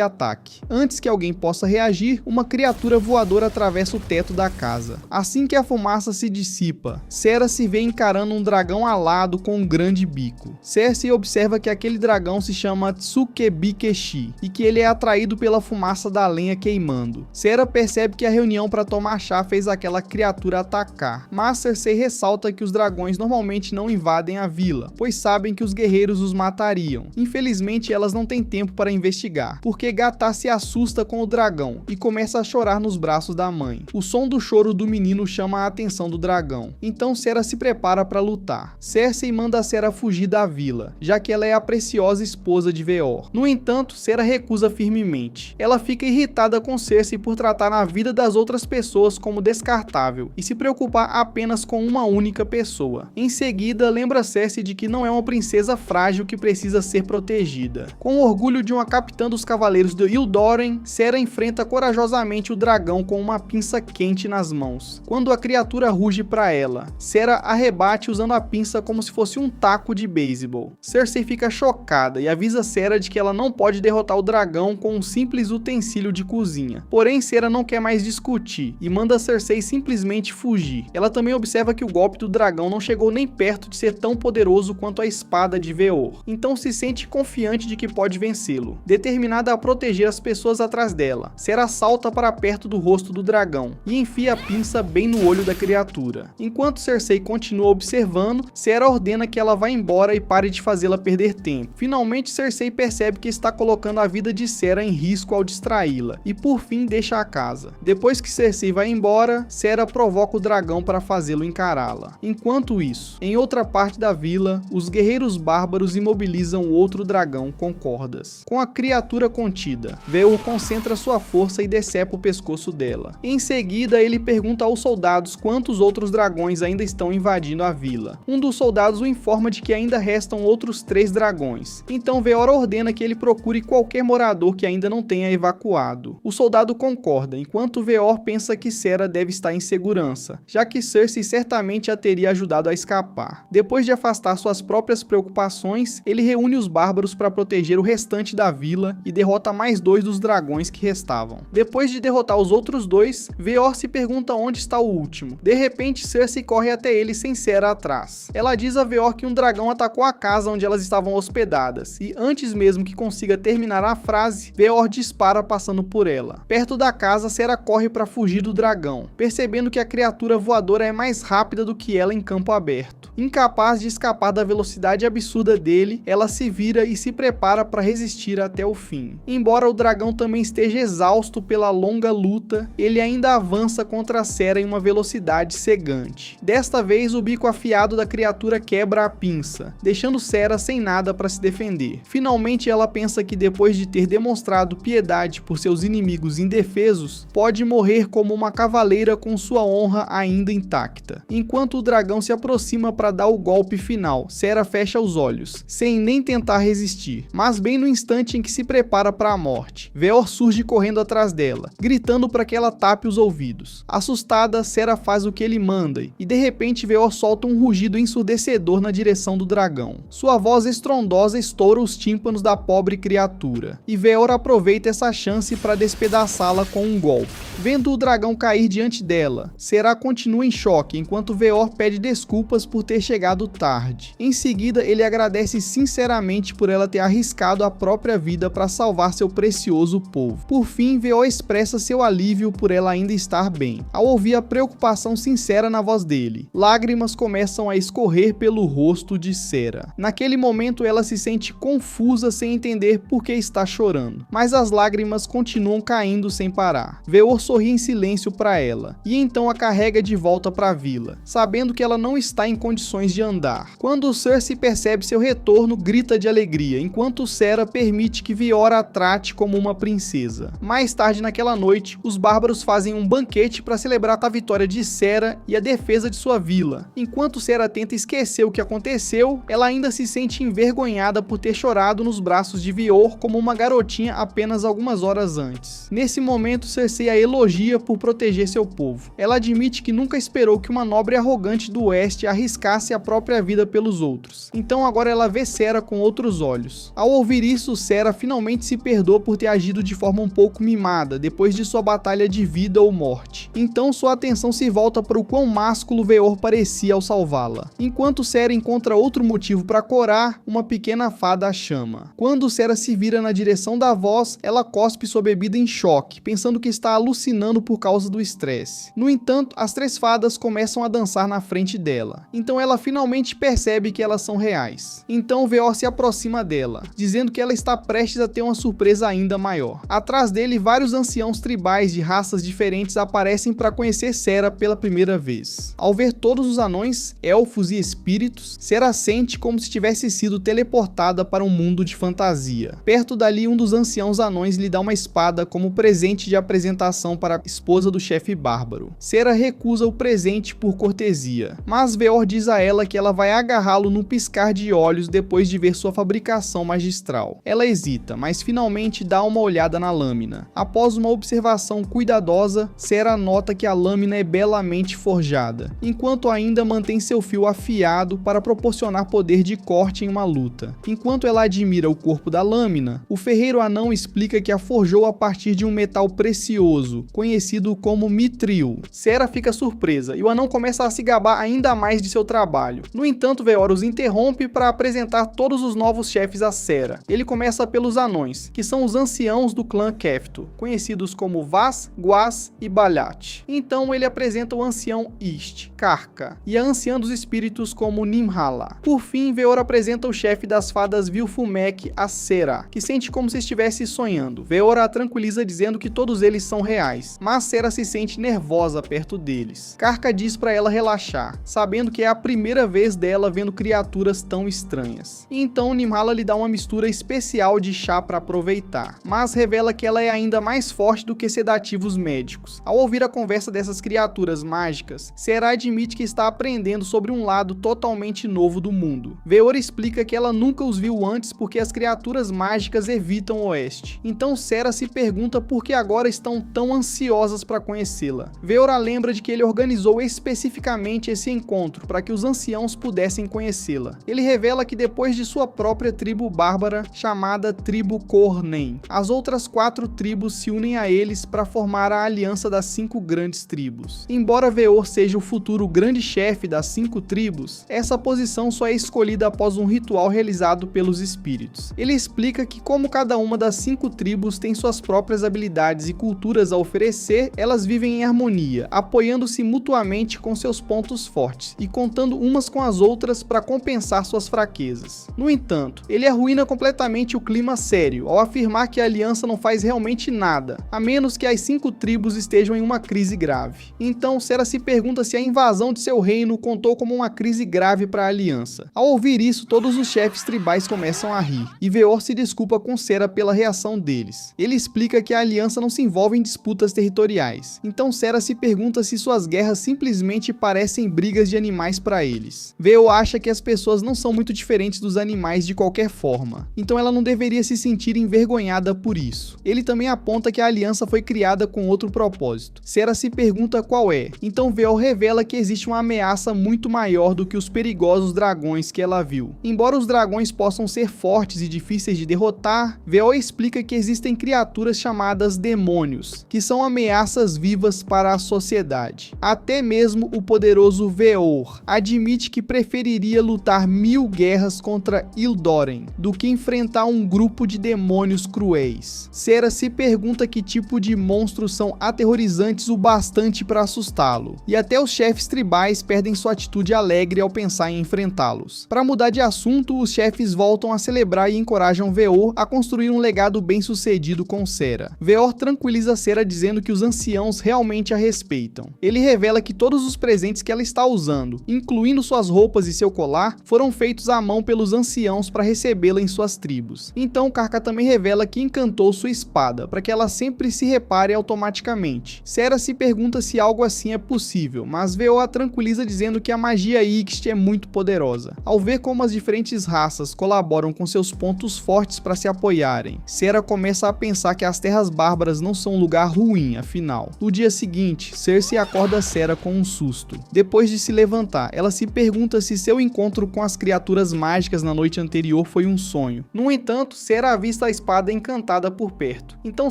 [SPEAKER 1] ataque. Antes que alguém possa reagir, uma criatura voadora atravessa o teto da casa. Assim que a fumaça se dissipa, Serra se vê encarando um dragão alado com um grande bico. Cersei observa que aquele dragão se chama Tsukebikeshi e que ele é atraído pela fumaça da lenha queimando. Serra percebe que a reunião para tomar chá fez aquela criatura atacar, mas Cersei ressalta que os dragões normalmente não invadem a vila, pois sabem que os guerreiros os matariam. Infelizmente, elas não têm tempo para investigar, porque Gata se assusta com o dragão e começa a chorar nos braços da mãe. O som do choro do menino chama a atenção do dragão, então Serra se prepara para lutar. Cersei manda Serra fugir da vila, já que ela é a preciosa esposa de Veor. No entanto, Serra recusa firmemente. Ela fica irritada com Cersei por tratar a vida das outras pessoas como descartável e se preocupar apenas com uma única pessoa. Em seguida, lembra Cersei de que não é uma princesa frágil que precisa ser protegida. Com o orgulho de uma capitã dos cavaleiros de Ildóren, Serra enfrenta corajosamente o dragão com uma pinça quente nas mãos. Quando a criatura ruge para ela, Serra arrebate usando a pinça como se fosse um taco de beisebol. Cersei fica chocada e avisa Serra de que ela não pode derrotar o dragão com um simples utensílio de cozinha. Porém, Serra não quer mais discutir e manda Cersei simplesmente fugir. Ela também observa que o golpe do dragão não chegou nem perto de ser tão poderoso quanto a espada de Veor, então se sente confiante de que pode vencê-lo. Determinada a proteger as pessoas atrás dela, Serra salta para perto do rosto do dragão e enfia a pinça bem no olho da criatura. Enquanto Cersei continua observando, Serra ordena que ela vá embora e pare de fazê-la perder tempo. Finalmente, Cersei percebe que está colocando a vida de Serra em risco ao distraí-la e por fim deixa a casa. Depois que Cersei vai embora, Serra provoca o dragão para fazê-lo encará-la. Enquanto isso, em outra parte da vila, os guerreiros bárbaros imobilizam o outro dragão com cordas. Com a criatura contida, Veor concentra sua força e decepa o pescoço dela. Em seguida, ele pergunta aos soldados quantos outros dragões ainda estão invadindo a vila. Um dos soldados o informa de que ainda restam outros 3 dragões. Então Veor ordena que ele procure qualquer morador que ainda não tenha evacuado. O soldado concorda, enquanto Veor pensa que Serra deve estar em segurança, já que Cersei certamente a teria ajudado a escapar. Depois de afastar suas próprias preocupações, ele reúne os bárbaros para proteger o restante da vila e derrota mais 2 dos dragões que restavam. Depois de derrotar os outros 2, Veor se pergunta onde está o último. De repente, Cersei corre até ele sem Serra atrás. Ela diz a Veor que um dragão atacou a casa onde elas estavam hospedadas, e antes mesmo que consiga terminar a frase, Veor dispara passando por ela. Perto da casa, Serra corre para fugir do dragão, percebendo que a criatura voadora é mais rápida do que ela em campo aberto. Incapaz de escapar da velocidade absurda dele, ela se vira e se prepara para resistir até o fim. Embora o dragão também esteja exausto pela longa luta, ele ainda avança contra Serra em uma velocidade cegante. Desta vez, o bico afiado da criatura quebra a pinça, deixando Serra sem nada para se defender. Finalmente, ela pensa que depois de ter demonstrado piedade por seus inimigos indefesos, pode morrer como uma cavaleira com sua honra ainda intacta. Enquanto o dragão se aproxima para dar o golpe final, Serra fecha os olhos, sem nem tentar resistir, mas bem no instante em que se prepara para a morte, Veor surge correndo atrás dela, gritando para que ela tape os ouvidos. Assustada, Serra faz o que ele manda e de repente Veor solta um rugido ensurdecedor na direção do dragão. Sua voz estrondosa estoura os tímpanos da pobre criatura, e Veor aproveita essa chance para despedaçá-la com um golpe. Vendo o dragão cair diante dela, Serra continua em choque enquanto Veor pede desculpas por ter chegado tarde. Em seguida, ele agradece sinceramente por ela ter arriscado a própria vida para salvar seu precioso povo. Por fim, Veor expressa seu alívio por ela ainda estar bem, ao ouvir a preocupação sincera na voz dele. Lágrimas começam a escorrer pelo rosto de Serra. Naquele momento, ela se sente confusa sem entender por que está chorando, mas as lágrimas continuam caindo sem parar. Veor sorri em silêncio para ela, e então a carrega de volta para a vila, sabendo que ela não está em condições de andar. Quando Cersei percebe seu retorno, grita de alegria, enquanto Serra permite que Veor a trate como uma princesa. Mais tarde naquela noite, os bárbaros fazem um banquete para celebrar a vitória de Serra e a defesa de sua vila. Enquanto Serra tenta esquecer o que aconteceu, ela ainda se sente envergonhada por ter chorado nos braços de Veor como uma garotinha apenas algumas horas antes. Nesse momento, Cersei a elogia por proteger seu povo. Ela admite que nunca esperou que uma nobre arrogante do oeste arriscasse a própria vida pelos outros. Então agora ela vê Sera com outros olhos. Ao ouvir isso, Sera finalmente se perdoa por ter agido de forma um pouco mimada, depois de sua batalha de vida ou morte. Então sua atenção se volta para o quão másculo Veor parecia ao salvá-la. Enquanto Sera encontra outro motivo para corar, uma pequena fada a chama. Quando Sera se vira na direção da voz, ela cospe sua bebida em choque, pensando que está alucinando por causa do estresse. No entanto, as 3 fadas começam a dançar na frente dela. Então ela finalmente percebe que elas são reais. Então Veor se aproxima dela, dizendo que ela está prestes a ter uma surpresa ainda maior. Atrás dele, vários anciãos tribais de raças diferentes aparecem para conhecer Sera pela primeira vez. Ao ver todos os anões, elfos e espíritos, Sera sente como se tivesse sido teleportada para um mundo de fantasia. Perto dali, um dos anciãos anões lhe dá uma espada como presente de apresentação para a esposa do chefe bárbaro. Sera recusa o presente por cortesia, mas Veor diz a ela que ela vai agarrá-lo num piscar de olhos depois de ver sua fabricação magistral. Ela hesita, mas finalmente dá uma olhada na lâmina. Após uma observação cuidadosa, Sera nota que a lâmina é belamente forjada, enquanto ainda mantém seu fio afiado para proporcionar poder de corte em uma luta. Enquanto ela admira o corpo da lâmina, o ferreiro anão explica que a forjou a partir de um metal precioso, conhecido como mitril. Sera fica surpresa e o anão começa a se gabar ainda mais de seu trabalho. No entanto, Veor os interrompe para apresentar todos os novos chefes a Sera. Ele começa pelos anões, que são os anciãos do clã Kefto, conhecidos como Vaz, Guaz e Balat. Então ele apresenta o ancião Ist, Karka, e a anciã dos espíritos como Nimhala. Por fim, Veor apresenta o chefe das fadas Vilfumek a Sera, que sente como se estivesse sonhando. Veor a tranquiliza dizendo que todos eles são reais, mas Sera se sente nervosa perto deles. Karka diz para ela relaxar, sabendo que é a primeira vez dela vendo criaturas tão estranhas. E então Nimhala lhe dá uma mistura especial de chá para aproveitar, mas revela que ela é ainda mais forte do que sedativos médicos. Ao ouvir a conversa dessas criaturas mágicas, Sera admite que está aprendendo sobre um lado totalmente novo do mundo. Veor explica que ela nunca os viu antes porque as criaturas mágicas evitam o oeste. Então Sera se pergunta por que agora estão tão ansiosas para conhecê-la. Veor a lembra de que ele organizou especificamente esse encontro para que os anciãos pudessem conhecê-la. Ele revela que depois de sua própria tribo bárbara, chamada Tribo Khornen, as outras 4 tribos se unem a eles para formar a aliança das 5 grandes tribos. Embora Veor seja o futuro grande chefe das 5 tribos, essa posição só é escolhida após um ritual realizado pelos espíritos. Ele explica que como cada uma das 5 tribos tem suas próprias habilidades e culturas a oferecer, elas vivem em harmonia, apoiando-se mutuamente com seus pontos fortes e contando umas com as outras para compensar suas fraquezas. No entanto, ele arruína completamente o clima sério ao afirmar que a aliança não faz realmente nada, a menos que as 5 tribos estejam em uma crise grave. Então Sera se pergunta se a invasão de seu reino contou como uma crise grave para a aliança. Ao ouvir isso, todos os chefes tribais começam a rir, e Veor se desculpa com Sera pela reação deles. Ele explica que a aliança não se envolve em disputas territoriais. Então Sera se pergunta se suas guerras simplesmente parecem brigas de animais para eles. Veor acha que as pessoas não são muito diferentes dos animais de qualquer forma, então ela não deveria se sentir envergonhada por isso. Ele também aponta que a aliança foi criada com outro propósito. Sera se pergunta qual é, então Veor revela que existe uma ameaça muito maior do que os perigosos dragões que ela viu. Embora os dragões possam ser fortes e difíceis de derrotar, Veor explica que existem criaturas chamadas demônios, que são ameaças vivas para a sociedade. Até mesmo o poderoso Veor admite que preferiria lutar 1000 guerras contra Ildóren do que enfrentar um grupo de demônios cruéis. Sera se pergunta que tipo de monstros são aterrorizantes o bastante para assustá-lo, e até os chefes tribais perdem sua atitude alegre ao pensar em enfrentá-los. Para mudar de assunto, os chefes voltam a celebrar e encorajam Veor a construir um legado bem-sucedido com Sera. Veor tranquiliza Sera dizendo que os anciãos realmente a respeitam. Ele revela que todos os presentes que ela está usando, incluindo suas roupas e seu colar, foram feitos à mão pelos anciãos para recebê-la em suas tribos. Então Karka também revela que encantou sua espada, para que ela sempre se repare automaticamente. Sera se pergunta se algo assim é possível, mas Veor a tranquiliza dizendo que a magia Ixt é muito poderosa. Ao ver como as diferentes raças colaboram com seus pontos fortes para se apoiarem, Sera começa a pensar que as terras bárbaras não são um lugar ruim, afinal. No dia seguinte, Cersei acorda Sera com um susto. Depois Depois de se levantar, ela se pergunta se seu encontro com as criaturas mágicas na noite anterior foi um sonho. No entanto, Sera avista a espada encantada por perto, então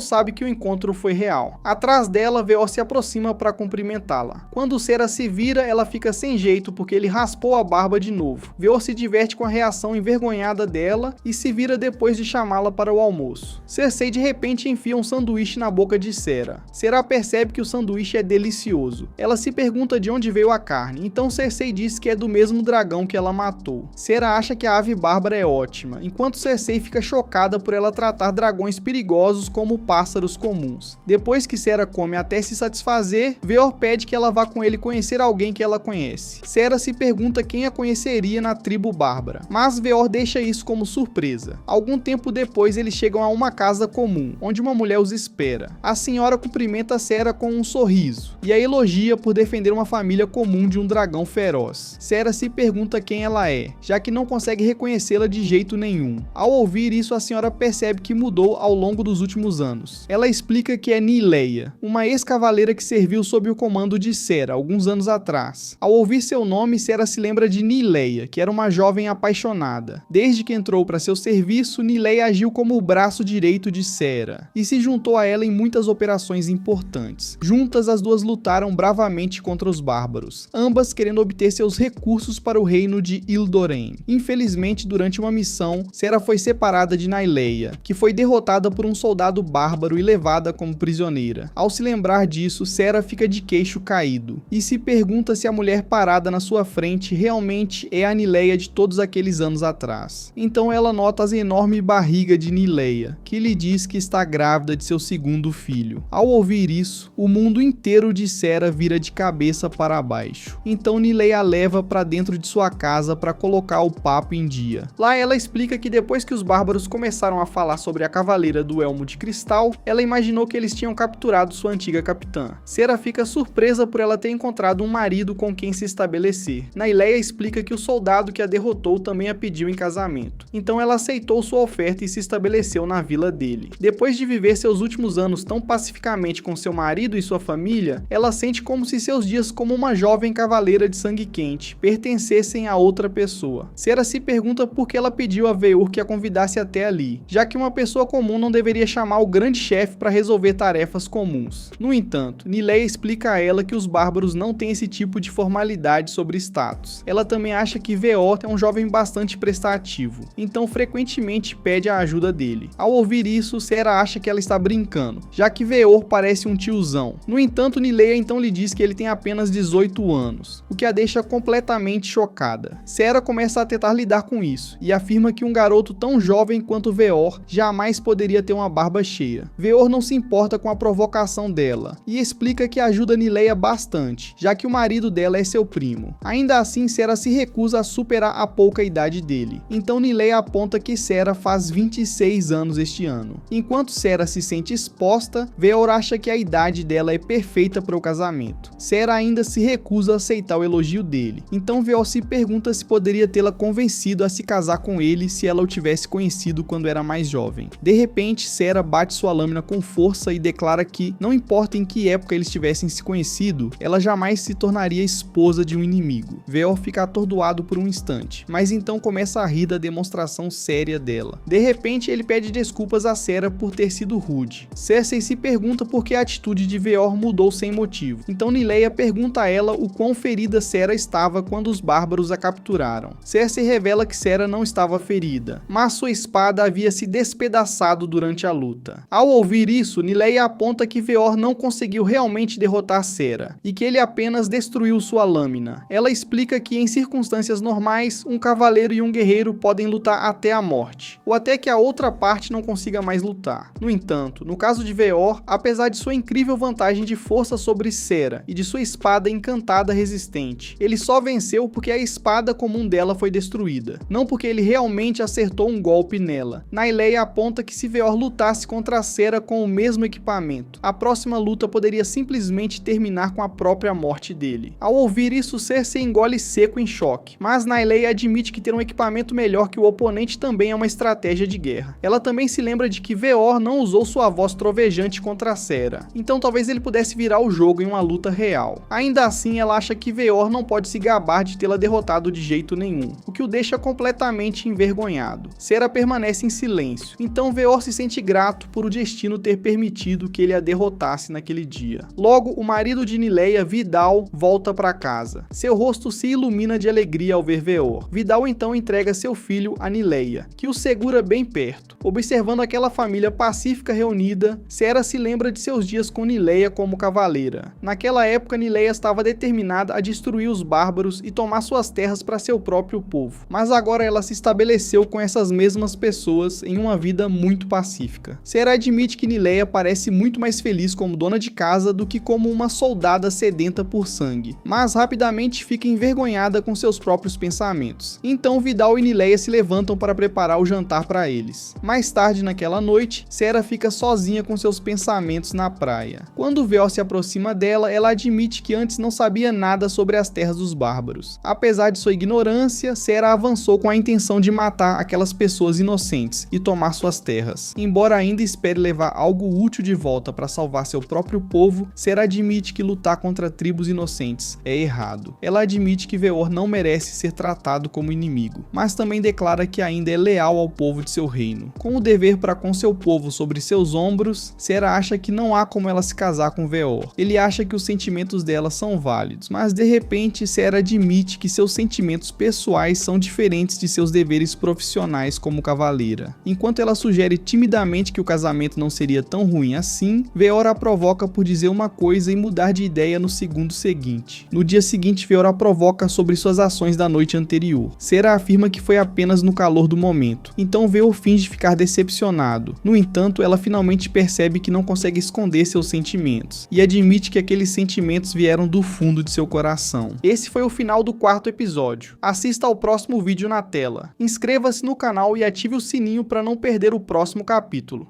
[SPEAKER 1] sabe que o encontro foi real. Atrás dela, Veor se aproxima para cumprimentá-la. Quando Sera se vira, ela fica sem jeito porque ele raspou a barba de novo. Veor se diverte com a reação envergonhada dela e se vira depois de chamá-la para o almoço. Cersei de repente enfia um sanduíche na boca de Sera. Sera percebe que o sanduíche é delicioso. Ela se pergunta de onde veio a carne, então Cersei diz que é do mesmo dragão que ela matou. Sera acha que a ave bárbara é ótima, enquanto Cersei fica chocada por ela tratar dragões perigosos como pássaros comuns. Depois que Sera come até se satisfazer, Veor pede que ela vá com ele conhecer alguém que ela conhece. Sera se pergunta quem a conheceria na tribo bárbara, mas Veor deixa isso como surpresa. Algum tempo depois eles chegam a uma casa comum, onde uma mulher os espera. A senhora cumprimenta Sera com um sorriso, e a elogia por defender uma família comum de um dragão feroz. Sera se pergunta quem ela é, já que não consegue reconhecê-la de jeito nenhum. Ao ouvir isso, a senhora percebe que mudou ao longo dos últimos anos. Ela explica que é Nileia, uma ex-cavaleira que serviu sob o comando de Sera alguns anos atrás. Ao ouvir seu nome, Sera se lembra de Nileia, que era uma jovem apaixonada. Desde que entrou para seu serviço, Nileia agiu como o braço direito de Sera e se juntou a ela em muitas operações importantes. Juntas, as duas lutaram bravamente contra os bárbaros, ambas querendo obter seus recursos para o reino de Ildorém. Infelizmente, durante uma missão, Sera foi separada de Nileia, que foi derrotada por um soldado bárbaro e levada como prisioneira. Ao se lembrar disso, Sera fica de queixo caído e se pergunta se a mulher parada na sua frente realmente é a Nileia de todos aqueles anos atrás. Então ela nota a enorme barriga de Nileia, que lhe diz que está grávida de seu segundo filho. Ao ouvir isso, o mundo inteiro de Sera vira de cabeça para baixo. Então Nileia a leva para dentro de sua casa para colocar o papo em dia. Lá ela explica que depois que os bárbaros começaram a falar sobre a cavaleira do Elmo de Cristal, ela imaginou que eles tinham capturado sua antiga capitã. Sera fica surpresa por ela ter encontrado um marido com quem se estabelecer. Nileia explica que o soldado que a derrotou também a pediu em casamento. Então ela aceitou sua oferta e se estabeleceu na vila dele. Depois de viver seus últimos anos tão pacificamente com seu marido e sua família, ela sente como se seus dias como uma jovem cavaleira de sangue quente pertencessem a outra pessoa. Sera se pergunta por que ela pediu a Veor que a convidasse até ali, já que uma pessoa comum não deveria chamar o grande chefe para resolver tarefas comuns. No entanto, Nileia explica a ela que os bárbaros não têm esse tipo de formalidade sobre status. Ela também acha que Veor é um jovem bastante prestativo, então frequentemente pede a ajuda dele. Ao ouvir isso, Sera acha que ela está brincando, já que Veor parece um tiozão. No entanto, Nileia então lhe diz que ele tem apenas 18 anos, o que a deixa completamente chocada. Sera começa a tentar lidar com isso, e afirma que um garoto tão jovem quanto Veor jamais poderia ter uma barba cheia. Veor não se importa com a provocação dela, e explica que ajuda Nileia bastante, já que o marido dela é seu primo. Ainda assim, Sera se recusa a superar a pouca idade dele. Então Nileia aponta que Sera faz 26 anos este ano. Enquanto Sera se sente exposta, Veor acha que a idade dela é perfeita para o casamento. Sera ainda se recusa a aceitar o elogio dele. Então Veor se pergunta se poderia tê-la convencido a se casar com ele se ela o tivesse conhecido quando era mais jovem. De repente, Sera bate sua lâmina com força e declara que, não importa em que época eles tivessem se conhecido, ela jamais se tornaria esposa de um inimigo. Veor fica atordoado por um instante, mas então começa a rir da demonstração séria dela. De repente, ele pede desculpas a Sera por ter sido rude. Cersei se pergunta por que a atitude de Veor mudou sem motivo. Então Nileia pergunta a ela o quão ferida Sera estava quando os bárbaros a capturaram. Cersei revela que Sera não estava ferida, mas sua espada havia se despedaçado durante a luta. Ao ouvir isso, Nileia aponta que Veor não conseguiu realmente derrotar Sera, e que ele apenas destruiu sua lâmina. Ela explica que em circunstâncias normais, um cavaleiro e um guerreiro podem lutar até a morte, ou até que a outra parte não consiga mais lutar. No entanto, no caso de Veor, apesar de sua incrível vantagem de força sobre Sera e de sua espada encantada resistente, ele só venceu porque a espada comum dela foi destruída, não porque ele realmente acertou um golpe nela. Nileia aponta que se Veor lutasse contra Sera com o mesmo equipamento, a próxima luta poderia simplesmente terminar com a própria morte dele. Ao ouvir isso, Cersei engole seco em choque, mas Nileia admite que ter um equipamento melhor que o oponente também é uma estratégia de guerra. Ela também se lembra de que Veor não usou sua voz trovejante contra Sera, então talvez ele pudesse virar o jogo em uma luta real. Ainda assim, ela acha acha que Veor não pode se gabar de tê-la derrotado de jeito nenhum, o que o deixa completamente envergonhado. Sera permanece em silêncio, então Veor se sente grato por o destino ter permitido que ele a derrotasse naquele dia. Logo, o marido de Nileia, Vidal, volta para casa. Seu rosto se ilumina de alegria ao ver Veor. Vidal então entrega seu filho a Nileia, que o segura bem perto. Observando aquela família pacífica reunida, Sera se lembra de seus dias com Nileia como cavaleira. Naquela época, Nileia estava determinada a destruir os bárbaros e tomar suas terras para seu próprio povo. Mas agora ela se estabeleceu com essas mesmas pessoas em uma vida muito pacífica. Sera admite que Nileia parece muito mais feliz como dona de casa do que como uma soldada sedenta por sangue, mas rapidamente fica envergonhada com seus próprios pensamentos. Então Vidal e Nileia se levantam para preparar o jantar para eles. Mais tarde naquela noite, Sera fica sozinha com seus pensamentos na praia. Quando Veor se aproxima dela, ela admite que antes não sabia nada sobre as terras dos bárbaros. Apesar de sua ignorância, Sera avançou com a intenção de matar aquelas pessoas inocentes e tomar suas terras. Embora ainda espere levar algo útil de volta para salvar seu próprio povo, Sera admite que lutar contra tribos inocentes é errado. Ela admite que Veor não merece ser tratado como inimigo, mas também declara que ainda é leal ao povo de seu reino. Com o dever para com seu povo sobre seus ombros, Sera acha que não há como ela se casar com Veor. Ele acha que os sentimentos dela são válidos, mas de repente Sera admite que seus sentimentos pessoais são diferentes de seus deveres profissionais como cavaleira. Enquanto ela sugere timidamente que o casamento não seria tão ruim assim, Veor a provoca por dizer uma coisa e mudar de ideia no segundo seguinte. No dia seguinte, Veor a provoca sobre suas ações da noite anterior. Sera afirma que foi apenas no calor do momento, então Veor finge ficar decepcionado. No entanto, ela finalmente percebe que não consegue esconder seus sentimentos, e admite que aqueles sentimentos vieram do fundo de seu coração. Esse foi o final do quarto episódio. Assista ao próximo vídeo na tela. Inscreva-se no canal e ative o sininho para não perder o próximo capítulo.